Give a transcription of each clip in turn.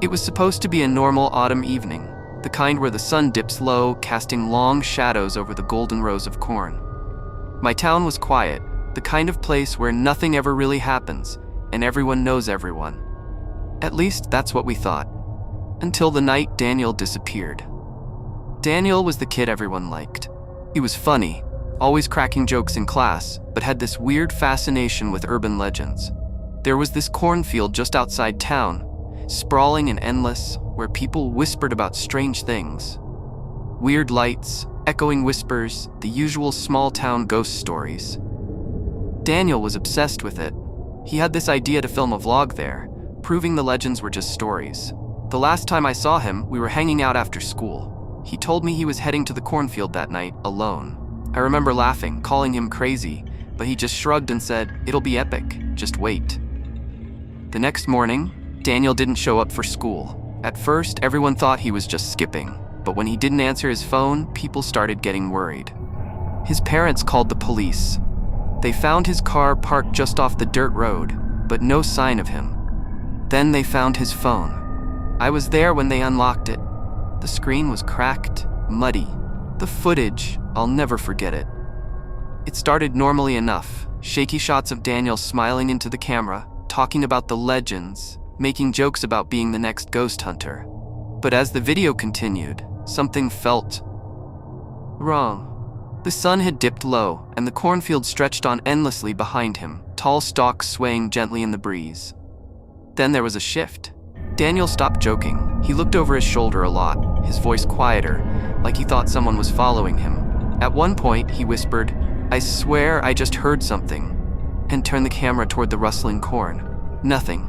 It was supposed to be a normal autumn evening, the kind where the sun dips low, casting long shadows over the golden rows of corn. My town was quiet, the kind of place where nothing ever really happens, and everyone knows everyone. At least that's what we thought. Until the night Daniel disappeared. Daniel was the kid everyone liked. He was funny, always cracking jokes in class, but had this weird fascination with urban legends. There was this cornfield just outside town, sprawling and endless, where people whispered about strange things. Weird lights, echoing whispers, the usual small-town ghost stories. Daniel was obsessed with it. He had this idea to film a vlog there, proving the legends were just stories. The last time I saw him, we were hanging out after school. He told me he was heading to the cornfield that night, alone. I remember laughing, calling him crazy, but he just shrugged and said, "It'll be epic, just wait." The next morning, Daniel didn't show up for school. At first, everyone thought he was just skipping, but when he didn't answer his phone, people started getting worried. His parents called the police. They found his car parked just off the dirt road, but no sign of him. Then they found his phone. I was there when they unlocked it. The screen was cracked, muddy. The footage, I'll never forget it. It started normally enough, shaky shots of Daniel smiling into the camera, talking about the legends, making jokes about being the next ghost hunter. But as the video continued, something felt wrong. The sun had dipped low, and the cornfield stretched on endlessly behind him, tall stalks swaying gently in the breeze. Then there was a shift. Daniel stopped joking. He looked over his shoulder a lot, his voice quieter, like he thought someone was following him. At one point, he whispered, "I swear I just heard something," and turned the camera toward the rustling corn. Nothing.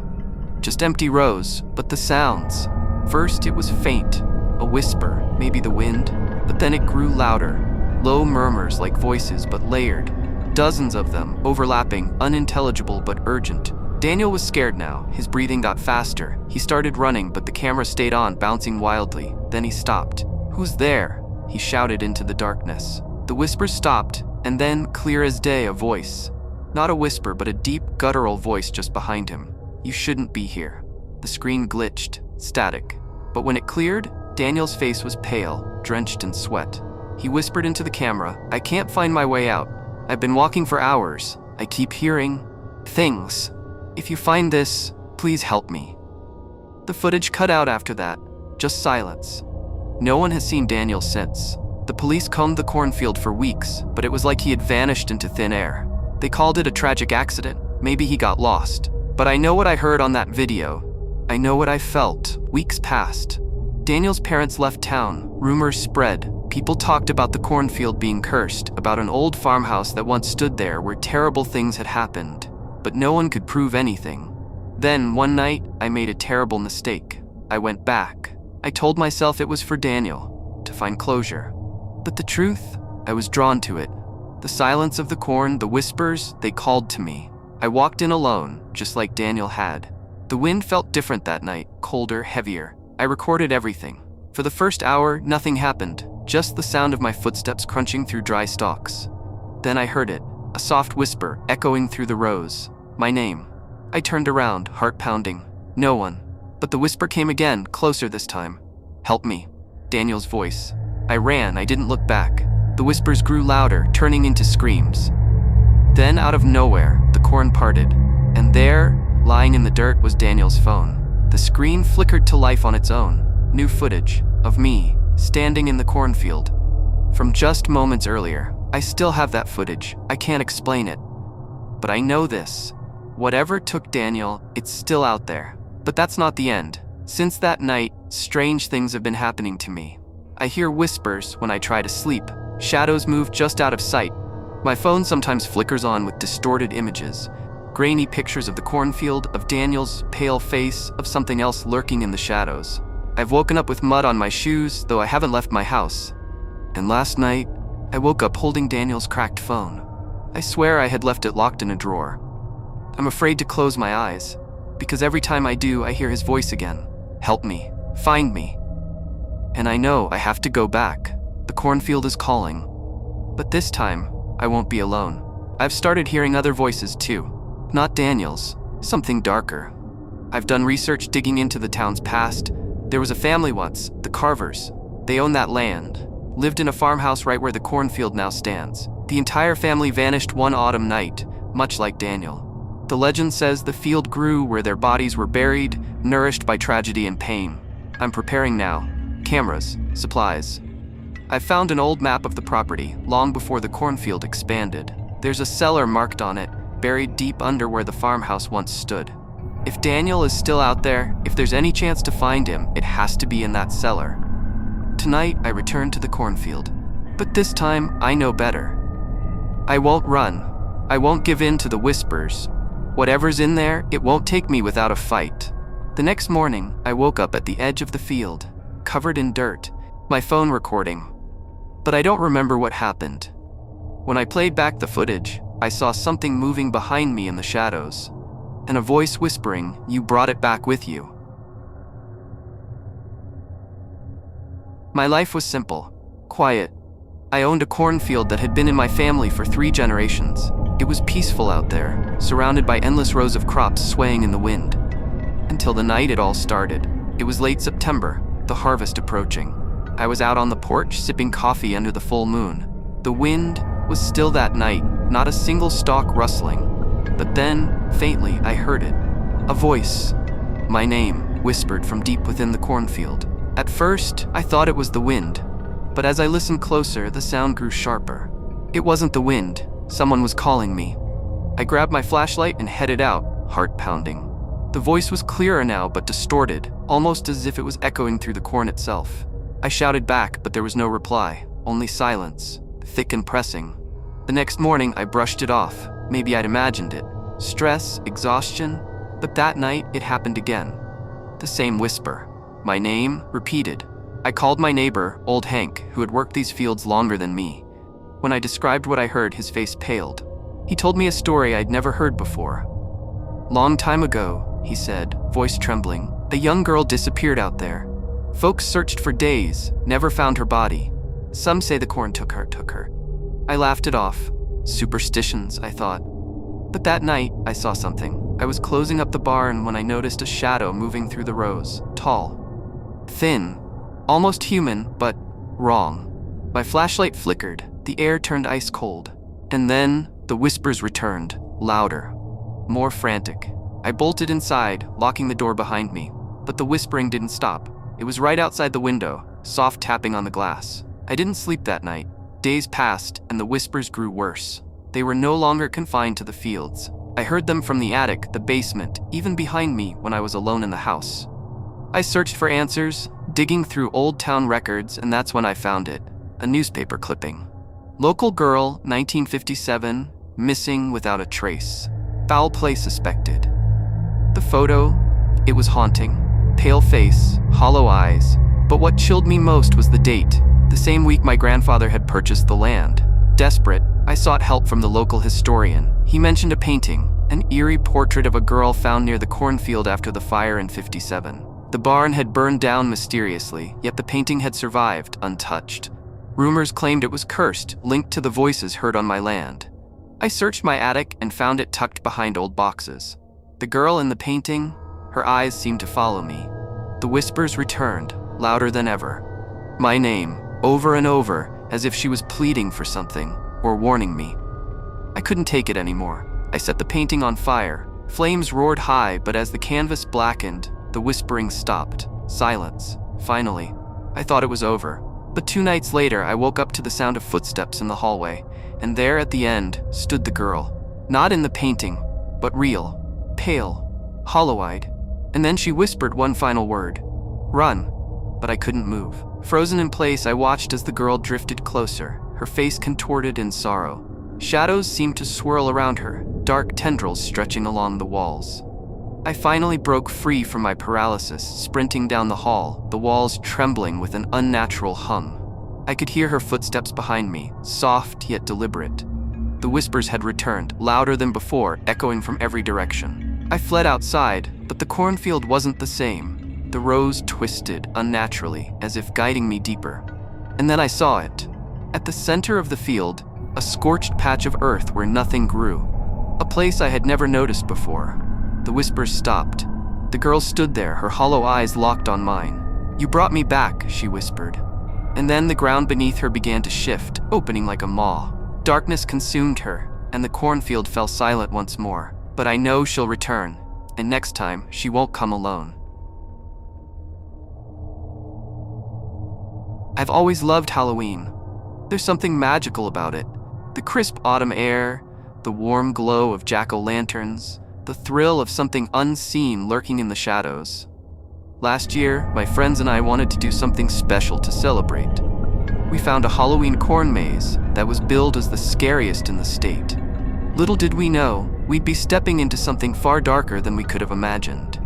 Just empty rows, but the sounds. First, it was faint, a whisper, maybe the wind, but then it grew louder. Low murmurs like voices, but layered. Dozens of them, overlapping, unintelligible but urgent. Daniel was scared now. His breathing got faster. He started running, but the camera stayed on, bouncing wildly. Then he stopped. "Who's there?" he shouted into the darkness. The whispers stopped, and then, clear as day, a voice. Not a whisper, but a deep, guttural voice just behind him. "You shouldn't be here." The screen glitched, static. But when it cleared, Daniel's face was pale, drenched in sweat. He whispered into the camera, "I can't find my way out. I've been walking for hours. I keep hearing things. If you find this, please help me." The footage cut out after that, just silence. No one has seen Daniel since. The police combed the cornfield for weeks, but it was like he had vanished into thin air. They called it a tragic accident. Maybe he got lost. But I know what I heard on that video. I know what I felt. Weeks passed. Daniel's parents left town. Rumors spread. People talked about the cornfield being cursed, about an old farmhouse that once stood there where terrible things had happened. But no one could prove anything. Then, one night, I made a terrible mistake. I went back. I told myself it was for Daniel, to find closure. But the truth, I was drawn to it. The silence of the corn, the whispers, they called to me. I walked in alone, just like Daniel had. The wind felt different that night, colder, heavier. I recorded everything. For the first hour, nothing happened, just the sound of my footsteps crunching through dry stalks. Then I heard it, a soft whisper echoing through the rows. My name. I turned around, heart pounding. No one. But the whisper came again, closer this time. "Help me." Daniel's voice. I ran, I didn't look back. The whispers grew louder, turning into screams. Then, out of nowhere, the corn parted. And there, lying in the dirt, was Daniel's phone. The screen flickered to life on its own. New footage of me, standing in the cornfield. From just moments earlier. I still have that footage. I can't explain it. But I know this. Whatever took Daniel, it's still out there. But that's not the end. Since that night, strange things have been happening to me. I hear whispers when I try to sleep. Shadows move just out of sight. My phone sometimes flickers on with distorted images. Grainy pictures of the cornfield, of Daniel's pale face, of something else lurking in the shadows. I've woken up with mud on my shoes, though I haven't left my house. And last night, I woke up holding Daniel's cracked phone. I swear I had left it locked in a drawer. I'm afraid to close my eyes, because every time I do, I hear his voice again. "Help me. Find me." And I know I have to go back. The cornfield is calling. But this time, I won't be alone. I've started hearing other voices too. Not Daniel's. Something darker. I've done research digging into the town's past. There was a family once, the Carvers. They owned that land, lived in a farmhouse right where the cornfield now stands. The entire family vanished one autumn night, much like Daniel. The legend says the field grew where their bodies were buried, nourished by tragedy and pain. I'm preparing now. Cameras, supplies. I've found an old map of the property, long before the cornfield expanded. There's a cellar marked on it, buried deep under where the farmhouse once stood. If Daniel is still out there, if there's any chance to find him, it has to be in that cellar. Tonight, I return to the cornfield. But this time, I know better. I won't run. I won't give in to the whispers. Whatever's in there, it won't take me without a fight. The next morning, I woke up at the edge of the field, covered in dirt, my phone recording. But I don't remember what happened. When I played back the footage, I saw something moving behind me in the shadows, and a voice whispering, "You brought it back with you." My life was simple, quiet. I owned a cornfield that had been in my family for 3 generations. It was peaceful out there, surrounded by endless rows of crops swaying in the wind. Until the night it all started. It was late September, the harvest approaching. I was out on the porch sipping coffee under the full moon. The wind was still that night, not a single stalk rustling. But then, faintly, I heard it. A voice, my name, whispered from deep within the cornfield. At first, I thought it was the wind. But as I listened closer, the sound grew sharper. It wasn't the wind. Someone was calling me. I grabbed my flashlight and headed out, heart pounding. The voice was clearer now, but distorted, almost as if it was echoing through the corn itself. I shouted back, but there was no reply, only silence, thick and pressing. The next morning, I brushed it off. Maybe I'd imagined it. Stress, exhaustion. But that night, it happened again. The same whisper. My name, repeated. I called my neighbor, old Hank, who had worked these fields longer than me. When I described what I heard, his face paled. He told me a story I'd never heard before. Long time ago, he said, voice trembling, a young girl disappeared out there. Folks searched for days, never found her body. Some say the corn took her. I laughed it off. Superstitions, I thought. But that night, I saw something. I was closing up the barn when I noticed a shadow moving through the rows, tall, thin, almost human, but wrong. My flashlight flickered, the air turned ice cold. And then, the whispers returned, louder, more frantic. I bolted inside, locking the door behind me. But the whispering didn't stop. It was right outside the window, soft tapping on the glass. I didn't sleep that night. Days passed, and the whispers grew worse. They were no longer confined to the fields. I heard them from the attic, the basement, even behind me when I was alone in the house. I searched for answers, digging through old town records, and that's when I found it. A newspaper clipping. Local girl, 1957, missing without a trace. Foul play suspected. The photo, it was haunting. Pale face, hollow eyes. But what chilled me most was the date. The same week my grandfather had purchased the land. Desperate, I sought help from the local historian. He mentioned a painting, an eerie portrait of a girl found near the cornfield after the fire in '57. The barn had burned down mysteriously, yet the painting had survived, untouched. Rumors claimed it was cursed, linked to the voices heard on my land. I searched my attic and found it tucked behind old boxes. The girl in the painting, her eyes seemed to follow me. The whispers returned, louder than ever. My name, over and over, as if she was pleading for something, or warning me. I couldn't take it anymore. I set the painting on fire. Flames roared high, but as the canvas blackened, the whispering stopped. Silence. Finally, I thought it was over. But 2 nights later, I woke up to the sound of footsteps in the hallway, and there at the end stood the girl. Not in the painting, but real, pale, hollow-eyed. And then she whispered one final word. Run. But I couldn't move. Frozen in place, I watched as the girl drifted closer, her face contorted in sorrow. Shadows seemed to swirl around her, dark tendrils stretching along the walls. I finally broke free from my paralysis, sprinting down the hall, the walls trembling with an unnatural hum. I could hear her footsteps behind me, soft yet deliberate. The whispers had returned, louder than before, echoing from every direction. I fled outside, but the cornfield wasn't the same. The rows twisted unnaturally, as if guiding me deeper. And then I saw it. At the center of the field, a scorched patch of earth where nothing grew. A place I had never noticed before. The whispers stopped. The girl stood there, her hollow eyes locked on mine. "You brought me back," she whispered. And then the ground beneath her began to shift, opening like a maw. Darkness consumed her, and the cornfield fell silent once more. But I know she'll return, and next time she won't come alone. I've always loved Halloween. There's something magical about it. The crisp autumn air, the warm glow of jack-o'-lanterns, the thrill of something unseen lurking in the shadows. Last year, my friends and I wanted to do something special to celebrate. We found a Halloween corn maze that was billed as the scariest in the state. Little did we know, we'd be stepping into something far darker than we could have imagined.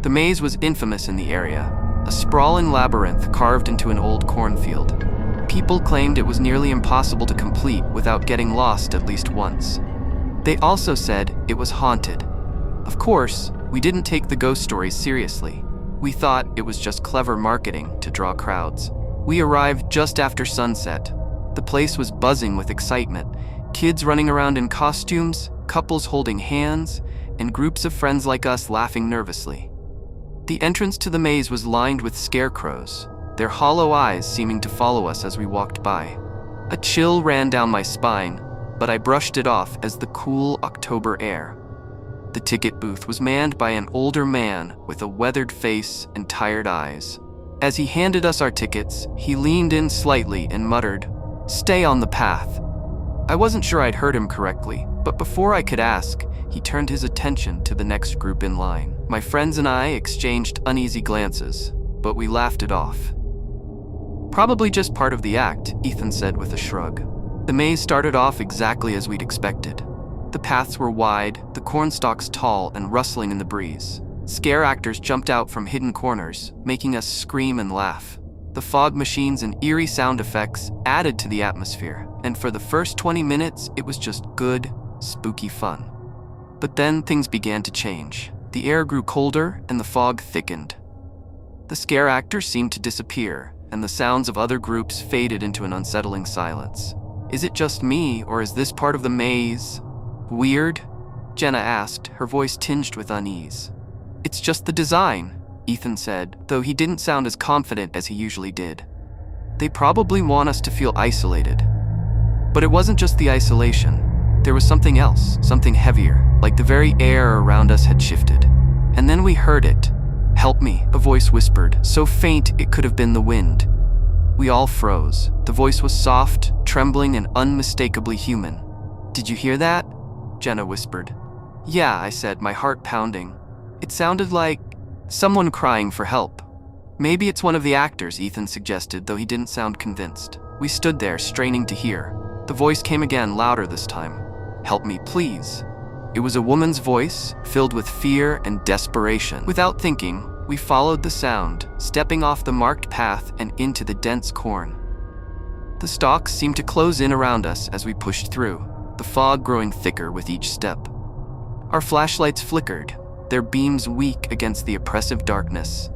The maze was infamous in the area, a sprawling labyrinth carved into an old cornfield. People claimed it was nearly impossible to complete without getting lost at least once. They also said it was haunted. Of course, we didn't take the ghost stories seriously. We thought it was just clever marketing to draw crowds. We arrived just after sunset. The place was buzzing with excitement. Kids running around in costumes, couples holding hands, and groups of friends like us laughing nervously. The entrance to the maze was lined with scarecrows, their hollow eyes seeming to follow us as we walked by. A chill ran down my spine, but I brushed it off as the cool October air. The ticket booth was manned by an older man with a weathered face and tired eyes. As he handed us our tickets, he leaned in slightly and muttered, "Stay on the path." I wasn't sure I'd heard him correctly, but before I could ask, he turned his attention to the next group in line. My friends and I exchanged uneasy glances, but we laughed it off. "Probably just part of the act," Ethan said with a shrug. The maze started off exactly as we'd expected. The paths were wide, the cornstalks tall and rustling in the breeze. Scare actors jumped out from hidden corners, making us scream and laugh. The fog machines and eerie sound effects added to the atmosphere, and for the first 20 minutes, it was just good, spooky fun. But then things began to change. The air grew colder and the fog thickened. The scare actors seemed to disappear, and the sounds of other groups faded into an unsettling silence. "Is it just me, or is this part of the maze weird?" Jenna asked, her voice tinged with unease. "It's just the design," Ethan said, though he didn't sound as confident as he usually did. "They probably want us to feel isolated." But it wasn't just the isolation. There was something else, something heavier, like the very air around us had shifted. And then we heard it. "Help me," a voice whispered, so faint it could have been the wind. We all froze. The voice was soft, trembling, and unmistakably human. "Did you hear that?" Jenna whispered. "Yeah," I said, my heart pounding. It sounded like someone crying for help. "Maybe it's one of the actors," Ethan suggested, though he didn't sound convinced. We stood there, straining to hear. The voice came again, louder this time. "Help me, please." It was a woman's voice, filled with fear and desperation. Without thinking, we followed the sound, stepping off the marked path and into the dense corn. The stalks seemed to close in around us as we pushed through, the fog growing thicker with each step. Our flashlights flickered, their beams weak against the oppressive darkness.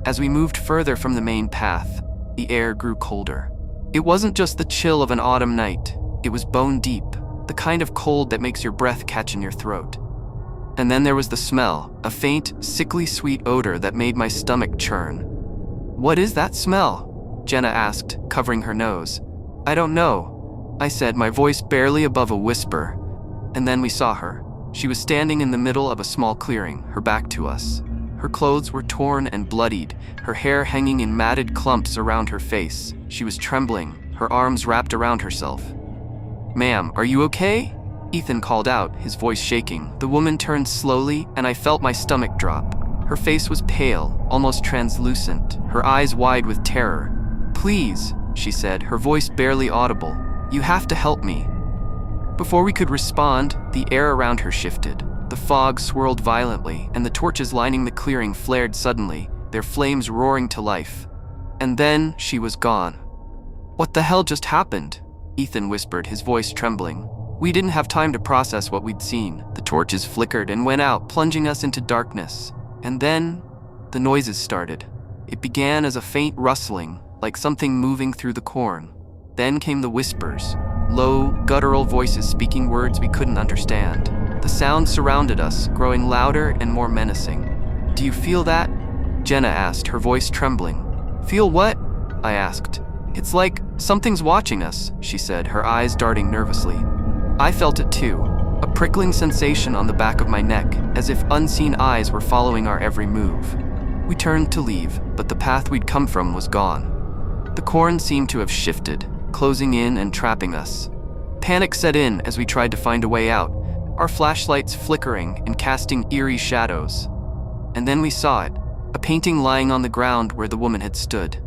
As we moved further from the main path, the air grew colder. It wasn't just the chill of an autumn night, it was bone deep, the kind of cold that makes your breath catch in your throat. And then there was the smell, a faint, sickly sweet odor that made my stomach churn. "What is that smell?" Jenna asked, covering her nose. "I don't know," I said, my voice barely above a whisper. And then we saw her. She was standing in the middle of a small clearing, her back to us. Her clothes were torn and bloodied, her hair hanging in matted clumps around her face. She was trembling, her arms wrapped around herself. "Ma'am, are you okay?" Ethan called out, his voice shaking. The woman turned slowly, and I felt my stomach drop. Her face was pale, almost translucent, her eyes wide with terror. "Please," she said, her voice barely audible. "You have to help me." Before we could respond, the air around her shifted. The fog swirled violently, and the torches lining the clearing flared suddenly, their flames roaring to life. And then she was gone. "What the hell just happened?" Ethan whispered, his voice trembling. We didn't have time to process what we'd seen. The torches flickered and went out, plunging us into darkness. And then, the noises started. It began as a faint rustling, like something moving through the corn. Then came the whispers, low, guttural voices speaking words we couldn't understand. The sound surrounded us, growing louder and more menacing. "Do you feel that?" Jenna asked, her voice trembling. "Feel what?" I asked. "It's like something's watching us," she said, her eyes darting nervously. I felt it too, a prickling sensation on the back of my neck, as if unseen eyes were following our every move. We turned to leave, but the path we'd come from was gone. The corn seemed to have shifted, closing in and trapping us. Panic set in as we tried to find a way out, our flashlights flickering and casting eerie shadows. And then we saw it, a painting lying on the ground where the woman had stood.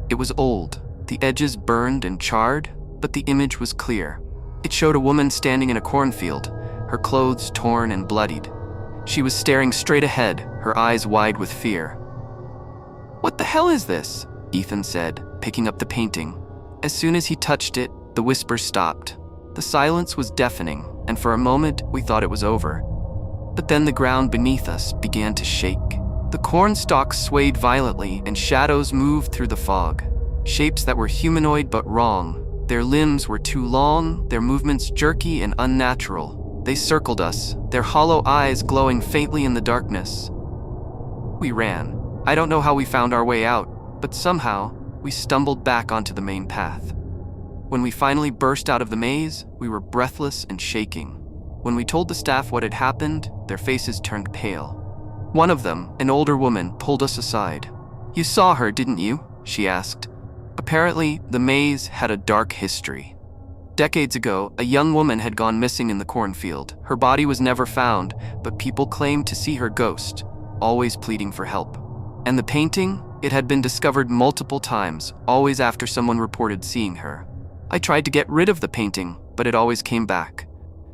It was old, the edges burned and charred, but the image was clear. It showed a woman standing in a cornfield, her clothes torn and bloodied. She was staring straight ahead, her eyes wide with fear. "What the hell is this?" Ethan said, picking up the painting. As soon as he touched it, the whispers stopped. The silence was deafening, and for a moment we thought it was over. But then the ground beneath us began to shake. The corn stalks swayed violently and shadows moved through the fog. Shapes that were humanoid but wrong. Their limbs were too long, their movements jerky and unnatural. They circled us, their hollow eyes glowing faintly in the darkness. We ran. I don't know how we found our way out, but somehow we stumbled back onto the main path. When we finally burst out of the maze, we were breathless and shaking. When we told the staff what had happened, their faces turned pale. One of them, an older woman, pulled us aside. "You saw her, didn't you?" she asked. Apparently, the maze had a dark history. Decades ago, a young woman had gone missing in the cornfield. Her body was never found, but people claimed to see her ghost, always pleading for help. And the painting? It had been discovered multiple times, always after someone reported seeing her. I tried to get rid of the painting, but it always came back.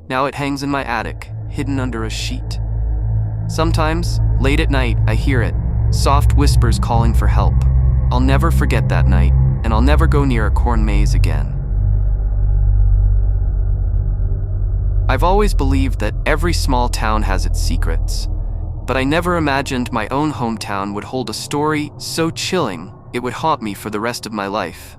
Now it hangs in my attic, hidden under a sheet. Sometimes, late at night, I hear it, soft whispers calling for help. I'll never forget that night, and I'll never go near a corn maze again. I've always believed that every small town has its secrets, but I never imagined my own hometown would hold a story so chilling it would haunt me for the rest of my life.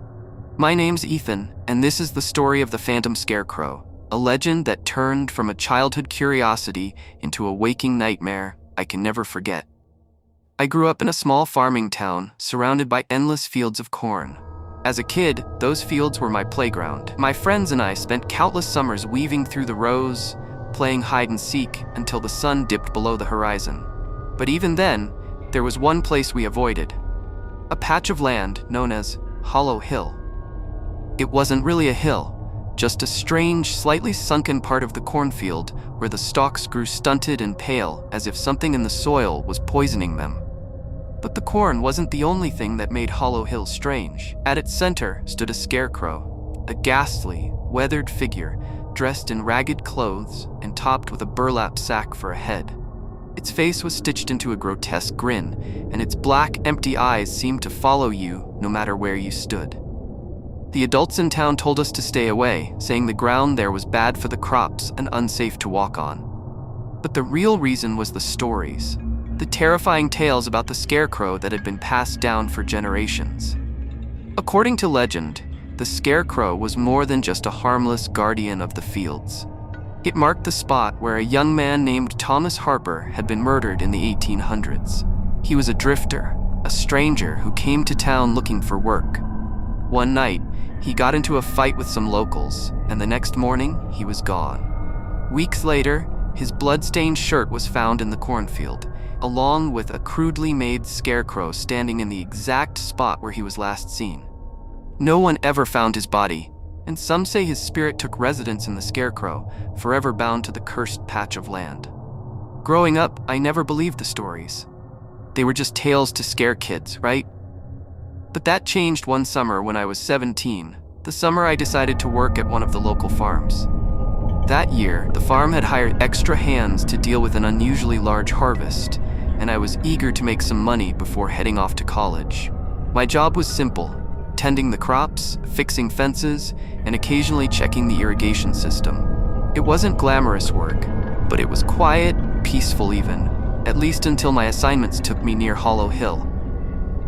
My name's Ethan, and this is the story of the Phantom Scarecrow, a legend that turned from a childhood curiosity into a waking nightmare I can never forget. I grew up in a small farming town, surrounded by endless fields of corn. As a kid, those fields were my playground. My friends and I spent countless summers weaving through the rows, playing hide and seek until the sun dipped below the horizon. But even then, there was one place we avoided. A patch of land known as Hollow Hill. It wasn't really a hill, just a strange, slightly sunken part of the cornfield where the stalks grew stunted and pale as if something in the soil was poisoning them. But the corn wasn't the only thing that made Hollow Hill strange. At its center stood a scarecrow, a ghastly, weathered figure dressed in ragged clothes and topped with a burlap sack for a head. Its face was stitched into a grotesque grin, and its black, empty eyes seemed to follow you no matter where you stood. The adults in town told us to stay away, saying the ground there was bad for the crops and unsafe to walk on. But the real reason was the stories. The terrifying tales about the scarecrow that had been passed down for generations. According to legend, the scarecrow was more than just a harmless guardian of the fields. It marked the spot where a young man named Thomas Harper had been murdered in the 1800s. He was a drifter, a stranger who came to town looking for work. One night, he got into a fight with some locals, and the next morning, he was gone. Weeks later, his blood-stained shirt was found in the cornfield, along with a crudely made scarecrow standing in the exact spot where he was last seen. No one ever found his body, and some say his spirit took residence in the scarecrow, forever bound to the cursed patch of land. Growing up, I never believed the stories. They were just tales to scare kids, right? But that changed one summer when I was 17, the summer I decided to work at one of the local farms. That year, the farm had hired extra hands to deal with an unusually large harvest, and I was eager to make some money before heading off to college. My job was simple: tending the crops, fixing fences, and occasionally checking the irrigation system. It wasn't glamorous work, but it was quiet, peaceful even, at least until my assignments took me near Hollow Hill.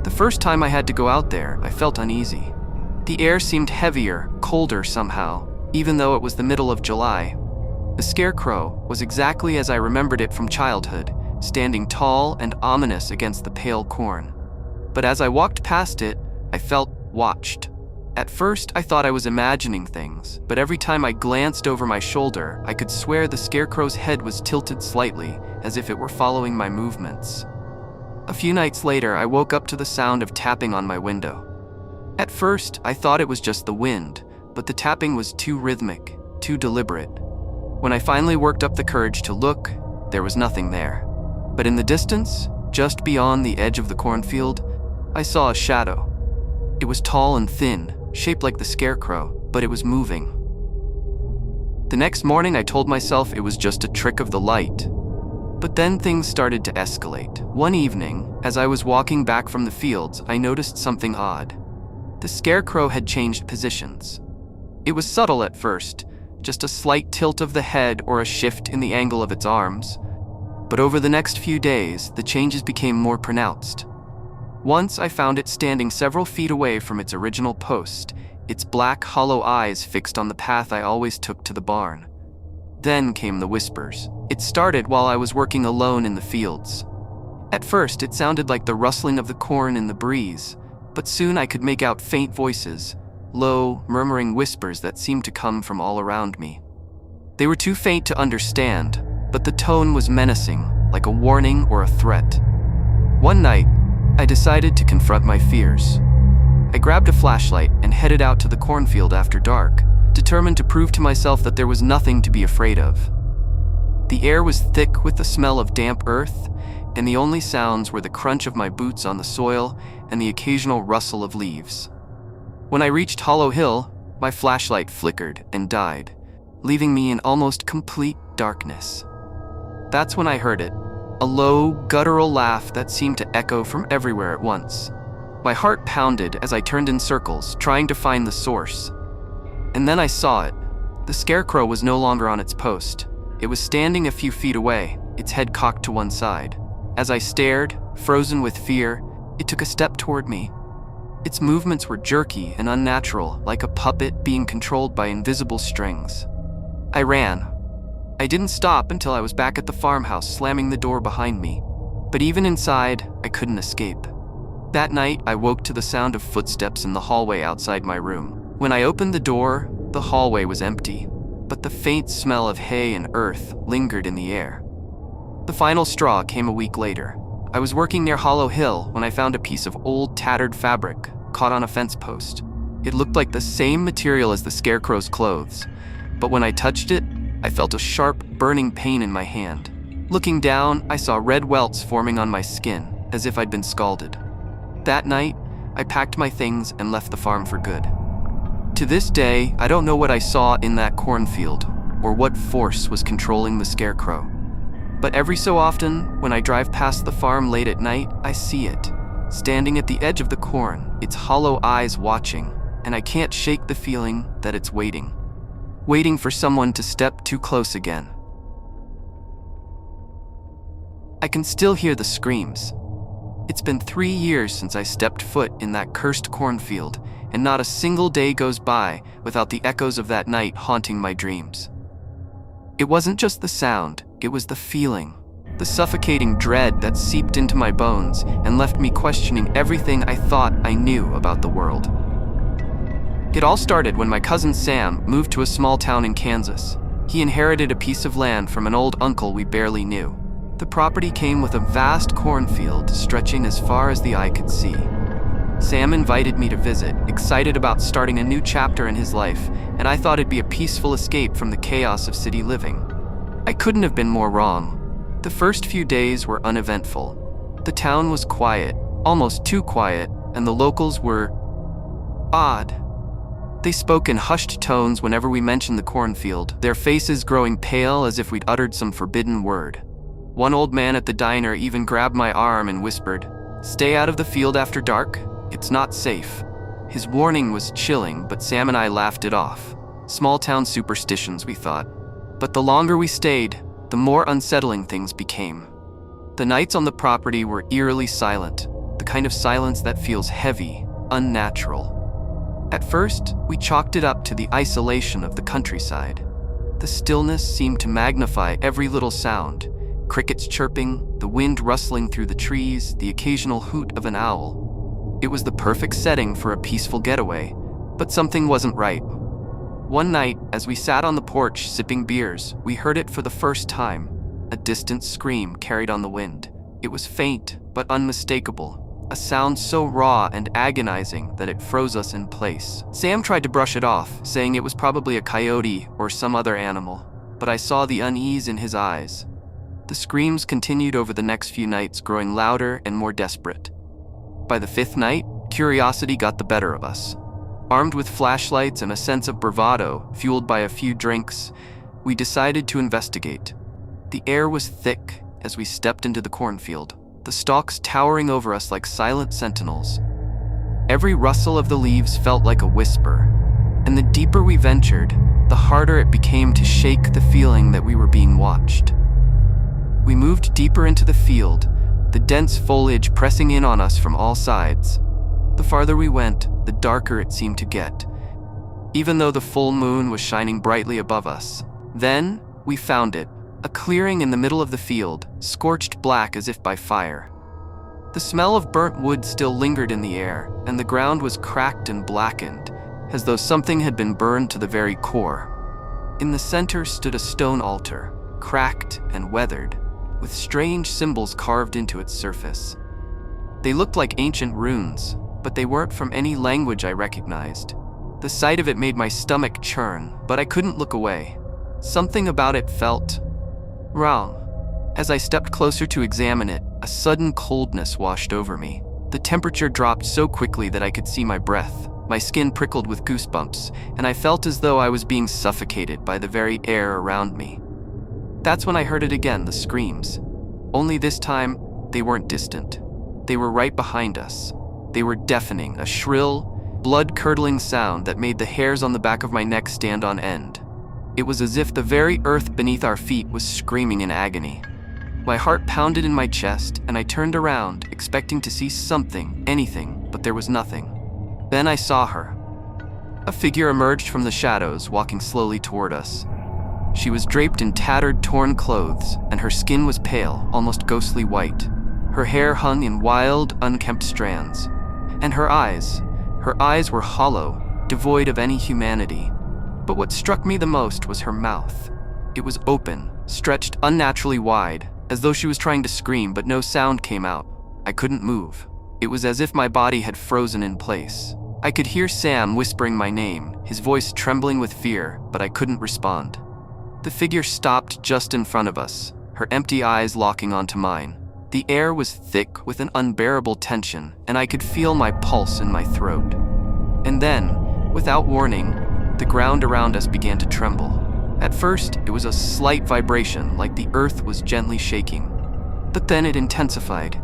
The first time I had to go out there, I felt uneasy. The air seemed heavier, colder somehow, even though it was the middle of July. The scarecrow was exactly as I remembered it from childhood, standing tall and ominous against the pale corn. But as I walked past it, I felt watched. At first, I thought I was imagining things, but every time I glanced over my shoulder, I could swear the scarecrow's head was tilted slightly, as if it were following my movements. A few nights later, I woke up to the sound of tapping on my window. At first, I thought it was just the wind, but the tapping was too rhythmic, too deliberate. When I finally worked up the courage to look, there was nothing there. But in the distance, just beyond the edge of the cornfield, I saw a shadow. It was tall and thin, shaped like the scarecrow, but it was moving. The next morning, I told myself it was just a trick of the light. But then things started to escalate. One evening, as I was walking back from the fields, I noticed something odd. The scarecrow had changed positions. It was subtle at first, just a slight tilt of the head or a shift in the angle of its arms. But over the next few days, the changes became more pronounced. Once I found it standing several feet away from its original post, its black, hollow eyes fixed on the path I always took to the barn. Then came the whispers. It started while I was working alone in the fields. At first, it sounded like the rustling of the corn in the breeze, but soon I could make out faint voices, low, murmuring whispers that seemed to come from all around me. They were too faint to understand, but the tone was menacing, like a warning or a threat. One night, I decided to confront my fears. I grabbed a flashlight and headed out to the cornfield after dark, determined to prove to myself that there was nothing to be afraid of. The air was thick with the smell of damp earth, and the only sounds were the crunch of my boots on the soil and the occasional rustle of leaves. When I reached Hollow Hill, my flashlight flickered and died, leaving me in almost complete darkness. That's when I heard it, a low, guttural laugh that seemed to echo from everywhere at once. My heart pounded as I turned in circles, trying to find the source. And then I saw it. The scarecrow was no longer on its post. It was standing a few feet away, its head cocked to one side. As I stared, frozen with fear, it took a step toward me. Its movements were jerky and unnatural, like a puppet being controlled by invisible strings. I ran. I didn't stop until I was back at the farmhouse, slamming the door behind me. But even inside, I couldn't escape. That night, I woke to the sound of footsteps in the hallway outside my room. When I opened the door, the hallway was empty, but the faint smell of hay and earth lingered in the air. The final straw came a week later. I was working near Hollow Hill when I found a piece of old, tattered fabric caught on a fence post. It looked like the same material as the scarecrow's clothes, but when I touched it, I felt a sharp, burning pain in my hand. Looking down, I saw red welts forming on my skin, as if I'd been scalded. That night, I packed my things and left the farm for good. To this day, I don't know what I saw in that cornfield, or what force was controlling the scarecrow. But every so often, when I drive past the farm late at night, I see it, standing at the edge of the corn, its hollow eyes watching, and I can't shake the feeling that it's waiting for someone to step too close again. I can still hear the screams. It's been 3 years since I stepped foot in that cursed cornfield, and not a single day goes by without the echoes of that night haunting my dreams. It wasn't just the sound, it was the feeling, the suffocating dread that seeped into my bones and left me questioning everything I thought I knew about the world. It all started when my cousin Sam moved to a small town in Kansas. He inherited a piece of land from an old uncle we barely knew. The property came with a vast cornfield stretching as far as the eye could see. Sam invited me to visit, excited about starting a new chapter in his life, and I thought it'd be a peaceful escape from the chaos of city living. I couldn't have been more wrong. The first few days were uneventful. The town was quiet, almost too quiet, and the locals were odd. They spoke in hushed tones whenever we mentioned the cornfield, their faces growing pale as if we'd uttered some forbidden word. One old man at the diner even grabbed my arm and whispered, "Stay out of the field after dark. It's not safe." His warning was chilling, but Sam and I laughed it off. Small town superstitions, we thought. But the longer we stayed, the more unsettling things became. The nights on the property were eerily silent, the kind of silence that feels heavy, unnatural. At first, we chalked it up to the isolation of the countryside. The stillness seemed to magnify every little sound: crickets chirping, the wind rustling through the trees, the occasional hoot of an owl. It was the perfect setting for a peaceful getaway, but something wasn't right. One night, as we sat on the porch sipping beers, we heard it for the first time. A distant scream carried on the wind. It was faint, but unmistakable, a sound so raw and agonizing that it froze us in place. Sam tried to brush it off, saying it was probably a coyote or some other animal, but I saw the unease in his eyes. The screams continued over the next few nights, growing louder and more desperate. By the fifth night, curiosity got the better of us. Armed with flashlights and a sense of bravado, fueled by a few drinks, we decided to investigate. The air was thick as we stepped into the cornfield, the stalks towering over us like silent sentinels. Every rustle of the leaves felt like a whisper, and the deeper we ventured, the harder it became to shake the feeling that we were being watched. We moved deeper into the field, the dense foliage pressing in on us from all sides. The farther we went, the darker it seemed to get, even though the full moon was shining brightly above us. Then, we found it, a clearing in the middle of the field, scorched black as if by fire. The smell of burnt wood still lingered in the air, and the ground was cracked and blackened, as though something had been burned to the very core. In the center stood a stone altar, cracked and weathered, with strange symbols carved into its surface. They looked like ancient runes, but they weren't from any language I recognized. The sight of it made my stomach churn, but I couldn't look away. Something about it felt wrong. As I stepped closer to examine it, a sudden coldness washed over me. The temperature dropped so quickly that I could see my breath. My skin prickled with goosebumps, and I felt as though I was being suffocated by the very air around me. That's when I heard it again, the screams. Only this time, they weren't distant. They were right behind us. They were deafening, a shrill, blood-curdling sound that made the hairs on the back of my neck stand on end. It was as if the very earth beneath our feet was screaming in agony. My heart pounded in my chest, and I turned around, expecting to see something, anything, but there was nothing. Then I saw her. A figure emerged from the shadows, walking slowly toward us. She was draped in tattered, torn clothes, and her skin was pale, almost ghostly white. Her hair hung in wild, unkempt strands. And her eyes were hollow, devoid of any humanity. But what struck me the most was her mouth. It was open, stretched unnaturally wide, as though she was trying to scream, but no sound came out. I couldn't move. It was as if my body had frozen in place. I could hear Sam whispering my name, his voice trembling with fear, but I couldn't respond. The figure stopped just in front of us, her empty eyes locking onto mine. The air was thick with an unbearable tension, and I could feel my pulse in my throat. And then, without warning, the ground around us began to tremble. At first, it was a slight vibration, like the earth was gently shaking. But then it intensified.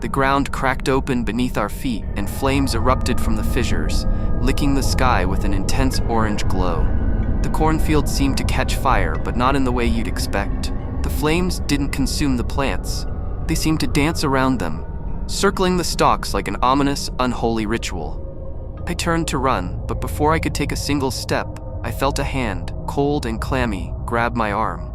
The ground cracked open beneath our feet, and flames erupted from the fissures, licking the sky with an intense orange glow. The cornfield seemed to catch fire, but not in the way you'd expect. The flames didn't consume the plants. They seemed to dance around them, circling the stalks like an ominous, unholy ritual. I turned to run, but before I could take a single step, I felt a hand, cold and clammy, grab my arm.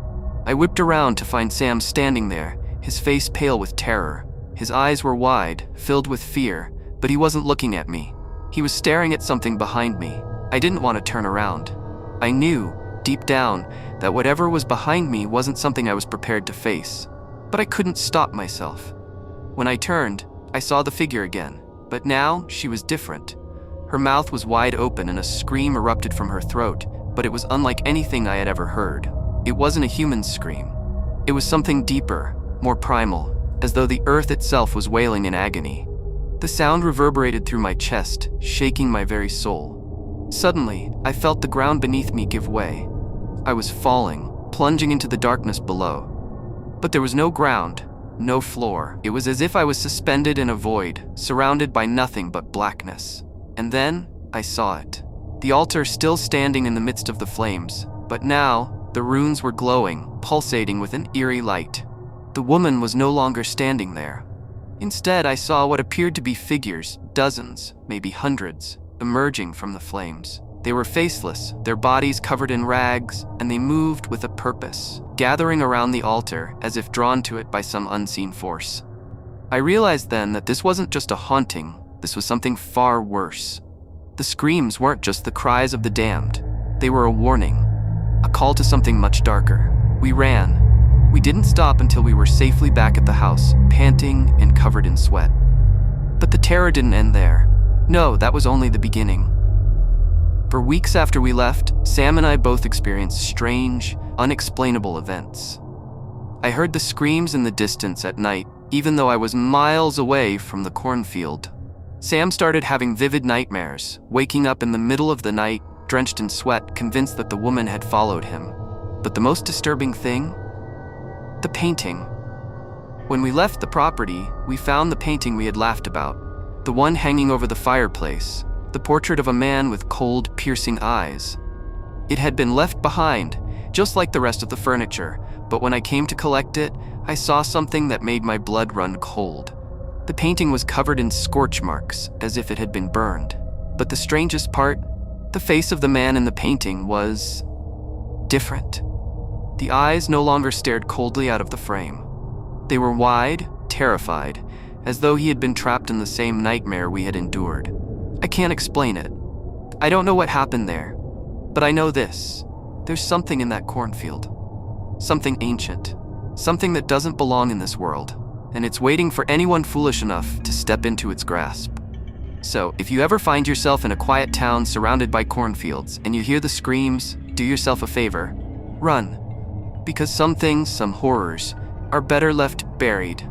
I whipped around to find Sam standing there, his face pale with terror. His eyes were wide, filled with fear, but he wasn't looking at me. He was staring at something behind me. I didn't want to turn around. I knew, deep down, that whatever was behind me wasn't something I was prepared to face. But I couldn't stop myself. When I turned, I saw the figure again, but now she was different. Her mouth was wide open and a scream erupted from her throat, but it was unlike anything I had ever heard. It wasn't a human scream. It was something deeper, more primal, as though the earth itself was wailing in agony. The sound reverberated through my chest, shaking my very soul. Suddenly, I felt the ground beneath me give way. I was falling, plunging into the darkness below. But there was no ground, no floor. It was as if I was suspended in a void, surrounded by nothing but blackness. And then, I saw it. The altar still standing in the midst of the flames, but now, the runes were glowing, pulsating with an eerie light. The woman was no longer standing there. Instead, I saw what appeared to be figures, dozens, maybe hundreds, emerging from the flames. They were faceless, their bodies covered in rags, and they moved with a purpose, gathering around the altar as if drawn to it by some unseen force. I realized then that this wasn't just a haunting, this was something far worse. The screams weren't just the cries of the damned. They were a warning, a call to something much darker. We ran. We didn't stop until we were safely back at the house, panting and covered in sweat. But the terror didn't end there. No, that was only the beginning. For weeks after we left, Sam and I both experienced strange, unexplainable events. I heard the screams in the distance at night, even though I was miles away from the cornfield. Sam started having vivid nightmares, waking up in the middle of the night, drenched in sweat, convinced that the woman had followed him. But the most disturbing thing? The painting. When we left the property, we found the painting we had laughed about, the one hanging over the fireplace, the portrait of a man with cold, piercing eyes. It had been left behind, just like the rest of the furniture, but when I came to collect it, I saw something that made my blood run cold. The painting was covered in scorch marks, as if it had been burned. But the strangest part, the face of the man in the painting was different. The eyes no longer stared coldly out of the frame. They were wide, terrified, as though he had been trapped in the same nightmare we had endured. I can't explain it. I don't know what happened there, but I know this. There's something in that cornfield. Something ancient. Something that doesn't belong in this world, and it's waiting for anyone foolish enough to step into its grasp. So, if you ever find yourself in a quiet town surrounded by cornfields and you hear the screams, do yourself a favor. Run. Because some things, some horrors, are better left buried